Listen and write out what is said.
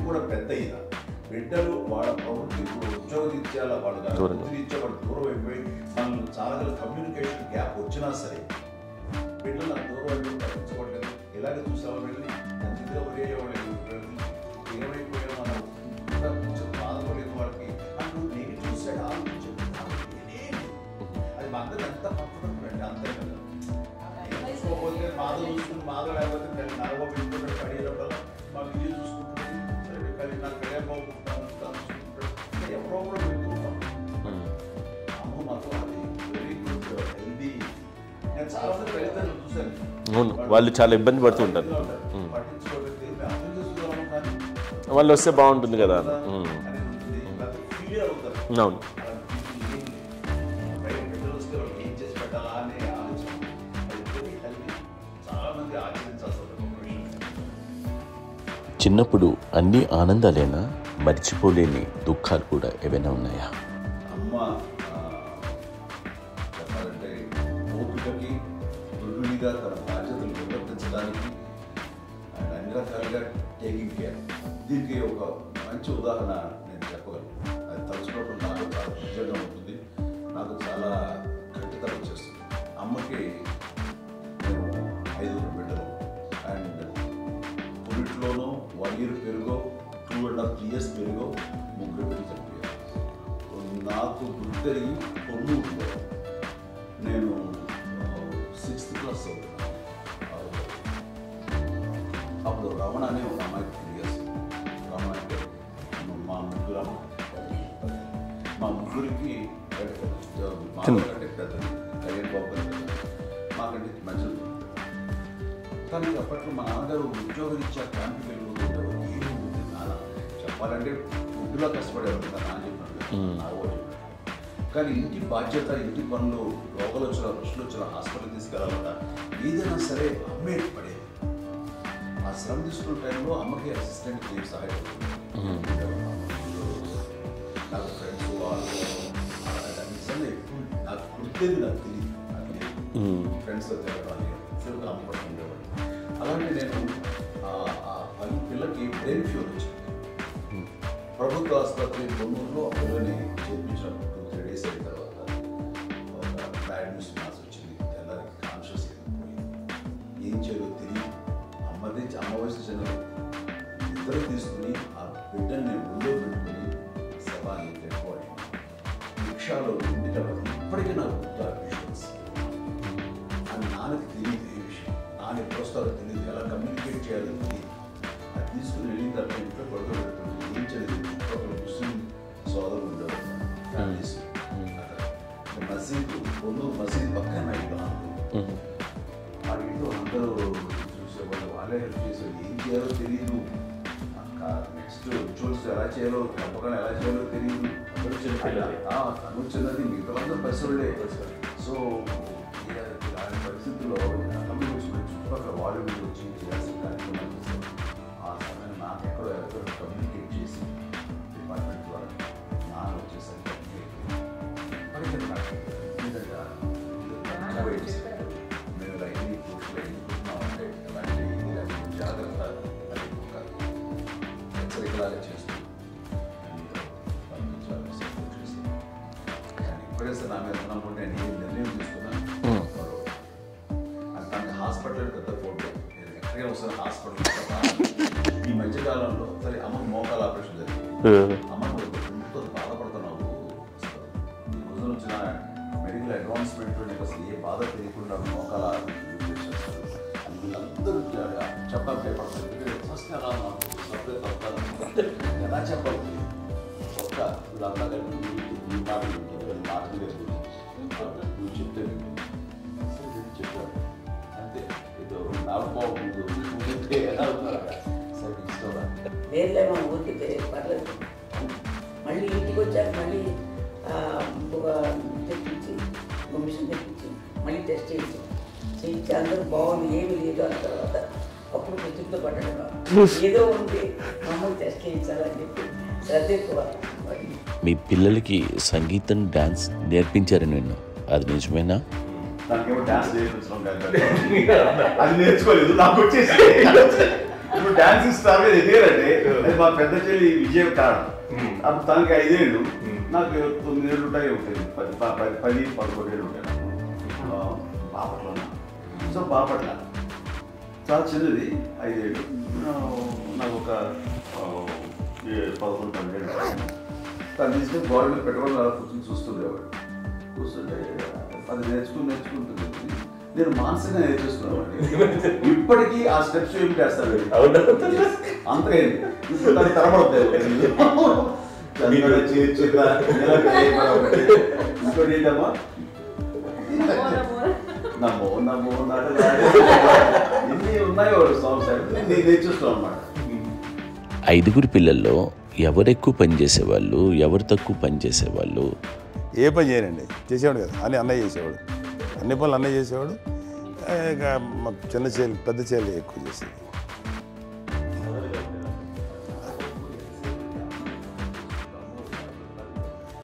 కూడా పెద్ద అయినా బిడ్డలు వాళ్ళ ప్రవృత్తి ఇప్పుడు ఉద్యోగరీత్యాల వాళ్ళు వృత్తిరీత్యా వాళ్ళు దూరం అయిపోయి వాళ్ళు చాలా కమ్యూనికేషన్ గ్యాప్ వచ్చినా సరే బిడ్డలు నాకు దూరం అయిపోయి పట్టించుకోవట్లేదు. ఇలాగే చూసావా వెళ్ళి మంచిగా ఒరే వాళ్ళు ఏమైపోయినా మనం కొంచెం బాధపడలేదు వాళ్ళకి అప్పుడు నేను చూసాడు ఆలోచించాడు అది మా అందరూ ఎంత కంఫర్టబుల్ అండి అంతే కదా. చూసుకోకపోతే మాధవ చూసుకుని మాధవ లేకపోతే నరవ పెట్టుకుంటాడు పడేటప్పుడు మా విజయ్ చూసుకుంటుంది కానీ నాకు కళ్యాణ్ బాబు చూసుకుంటాడు ఎవరో కూడా పెట్టుకుంటాం. అమ్మ మాత్రం అది వెరీ గుడ్ హెల్దీ. నేను చాలా మంది తల్లిదండ్రులు చూశాను వాళ్ళు చాలా ఇబ్బంది పడుతుంటారు. పట్టించుకోలేదు అర్థం చేసుకోవాలి కానీ వాళ్ళు వస్తే బాగుంటుంది కదా. ఫీల్ అవుతారు. అవును. చిన్నప్పుడు అన్ని ఆనందాలేనా, మర్చిపోలేని దుఃఖాలు కూడా ఏవైనా ఉన్నాయా? అమ్మ చెప్పాలంటే ఓపికకి గృహిణిగా తన బాధ్యతలు నిర్వర్తించడానికి అండ్ అన్ని రకాలుగా టేకింగ్ కేర్. దీనికి ఒక మంచి ఉదాహరణ నేను చెప్పగలను. అది తలుచుకోవడం నాకు చాలా నిజంగా ఉంటుంది, నాకు చాలా గట్టితనం వచ్చేస్తుంది. అమ్మకి మేము 5 బిడ్డలు అండ్ కొన్నిట్లోనూ 1 year పెరుగో 2.5 years పెరుగో 3 బిడ్డలు చనిపోయారు. నాకు గుర్తెరిగి కొన్నూరులో నేను 6th class అవుతున్నాను. అప్పుడు రమణ అనే ఒక అమ్మాయికి 3 years. రమణ అంటే మా ముగ్గురికి మాకంటే పెద్దది, కళ్యాణ్ బాబు పెద్దది, మాకంటే మంచిది. కానీ అప్పట్లో మా నాన్నగారు ఉద్యోగరీత్యా క్యాంప్కి వెళ్ళిపోతుంటారు. ఏమి ఉంది నాన్న చెప్పాలంటే ఫుడ్లో కష్టపడేవారు కదా నాన్న చెప్పినట్టు. కానీ ఇంటి బాధ్యత, ఇంటి పనులు, రోగాలు వచ్చిన రుచులు వచ్చిన హాస్పిటల్ తీసుకెళ్ళాలట ఏదైనా సరే అమ్మే పడేది. ఆ శ్రమ తీసుకున్న టైంలో అమ్మకి అసిస్టెంట్ సహాయపడుతుంది. నాకు ఫ్రెండ్స్ వాళ్ళు నిజంగా ఎప్పుడు నాకు గుర్తేది నాకు తెలియదు. ఫ్రెండ్స్తో తిరగడానికి ఫుల్గా అమ్మపడుతూ ఉండేవాడు. అలాంటి నేను ఆ పిల్లకి బ్రెయిన్ ఫ్యూర్ వచ్చింది. ప్రభుత్వ ఆసుపత్రి కొన్నూరులో ఆ పిల్లని చేర్పించినప్పుడు 2-3 days అయిన తర్వాత ఒక బ్యాడ్ న్యూస్ మాస్ వచ్చింది. తెల్లారికి కాన్షియస్ పోయింది. ఏం చేయాలో తెలియదు. అమ్మ వయసు చిన్నది. ఇద్దరు తీసుకుని ఆ బిడ్డని ముందు పెట్టుకుని శవాన్ని పెట్టుకోవాలి. రిక్షాలో ఇంటికి ఇప్పటికీ నాకు విషన్స్ అని నాన్నకి తెలియదు. ఏ విషయం నాన్న ఎప్పుడు వస్తారో తెలియదు, ఎలా కమ్యూనికేట్ చేయాలో తెలియదు. అది తీసుకుని వెళ్ళిన తర్వాత ఇంట్లో పడుకోబెడుతుంది. ఏం చేయలేదు. ఒక ముస్లిం సోదరులు ఉండేవారు ఫ్యామిలీస్. అక్కడ మసీదు కొన్నూరు మసీదు పక్కన ఇల్లు ఆ ఇంట్లో అందరూ చూసేవాళ్ళు. వాళ్ళే హెల్ప్ చేసేవాళ్ళు. ఏం చేయాలో తెలియదు. నెక్స్ట్ రిచువల్స్ ఎలా చేయాలో, తప్పకుండా ఎలా చేయాలో తెలియదు. తను వచ్చినది మిగతా బస్సులే. సో అలాంటి పరిస్థితుల్లో చుట్టుపక్కల వాళ్ళు వచ్చి చేయాల్సిన కార్యక్రమాలు చేస్తారు. ఆ సమయం నాకు ఎక్కడో కమ్యూనికేట్ చేసి డిపార్ట్మెంట్ ద్వారా నాన్న వచ్చేసరికి పరిస్థితి నాకు మేము ఇలా ఎన్ని పూర్తిలో ఎన్నుకుంటున్నామంటే ఎలాంటి జాగ్రత్త అది ఒక హెచ్చరికలాగా చేస్తూ సపోర్ట్ చేస్తాను. కానీ ఇప్పుడే సార్ నా మీద ఉన్నప్పుడు నేను ఏ నిర్ణయం తీసుకున్నాను. అంటే హాస్పిటల్ పెద్ద ఫోటో నేను ఎక్కడికే వస్తాను హాస్పిటల్. ఈ మధ్యకాలంలో సరే అమ్మకు మోకాల ఆపరేషన్ జరిగింది. అమ్మకు ఎంతో బాధపడుతున్నావు. ఈ రోజున వచ్చిన మెడికల్ అడ్వాన్స్మెంట్ నీకు అసలు ఏ బాధ తెలియకుండా మోకాల వీళ్ళందరూ చెప్పాలి భయపడతారు. ఎందుకంటే ఫస్ట్ ఎలా ఎలా చెప్పాలి ఒక్క వీళ్ళంతా కలిపి ఈ మాటలు మాటలు నువ్వు చెప్తే చెప్పాడు అంతే. ఏదో నాకు బాగుంటుంది ఎలా ఉన్నారు సరే ఇష్టం వేర్లే మా ఊరికి పర్లేదు. మళ్ళీ ఇంటికి వచ్చాక మళ్ళీ ఒక తెప్పించి ఒక మిషన్ తెప్పించి మళ్ళీ టెస్ట్ చేయించి అందరూ బాగుంది ఏమీ లేదు అన్న తర్వాత అప్పుడు ప్రతితో పట్టడం ఏదో ఉంది మమ్మల్ని టెస్ట్ చేయించాలని చెప్పి శ్రద్ధ ఎక్కువ. మీ పిల్లలకి సంగీతం డాన్స్ నేర్పించారని విన్నాను, అది నిజమేనా? నాకేమో డాన్స్ అది నేర్చుకోలేదు. నాకు వచ్చేసి ఇప్పుడు డాన్స్ ఇస్తారు ఎదిగారంటే మా పెద్ద చెల్లి విజయ కారణం. అప్పుడు తనకి 5 ఏళ్ళు, నాకు 9 ఏళ్ళు ఉంటాయి, 10-11 ఏళ్ళు ఉంటాయి నాకు. బాపట్ల. సో బాపట్ల చాలా చిన్నది, 5 ఏళ్ళు. నాకు ఒక 11-12 ఏళ్ళు. తను తీసుకుని గోడ మీద పెట్టుకొని అలా కూర్చొని చూస్తుండేవాడు. కూర్చుంటే అది నేర్చుకుంటుంది. నేను మానసికంగా నేర్చేస్తున్నాను. ఇప్పటికీ ఆ స్టెప్స్ ఏమి చేస్తాడు అంతే. ఇప్పుడు దాన్ని తరబడతాయి. ఇంకోటి ఏంటమ్మా, నమ్మో ఎన్ని ఉన్నాయో సాంగ్స్ నేను నేర్చేస్తాను అన్నమాట. 5 పిల్లల్లో ఎవరెక్కువ పని చేసేవాళ్ళు, ఎవరు తక్కువ పని చేసేవాళ్ళు? ఏ పని చేయనండి, చేసేవాడు కదా, అన్నయ్య చేసేవాడు, అన్ని పనులు అన్నయ్య చేసేవాడు. ఇక మా చిన్న చెల్లి పెద్ద చెల్లి ఎక్కువ చేసేది.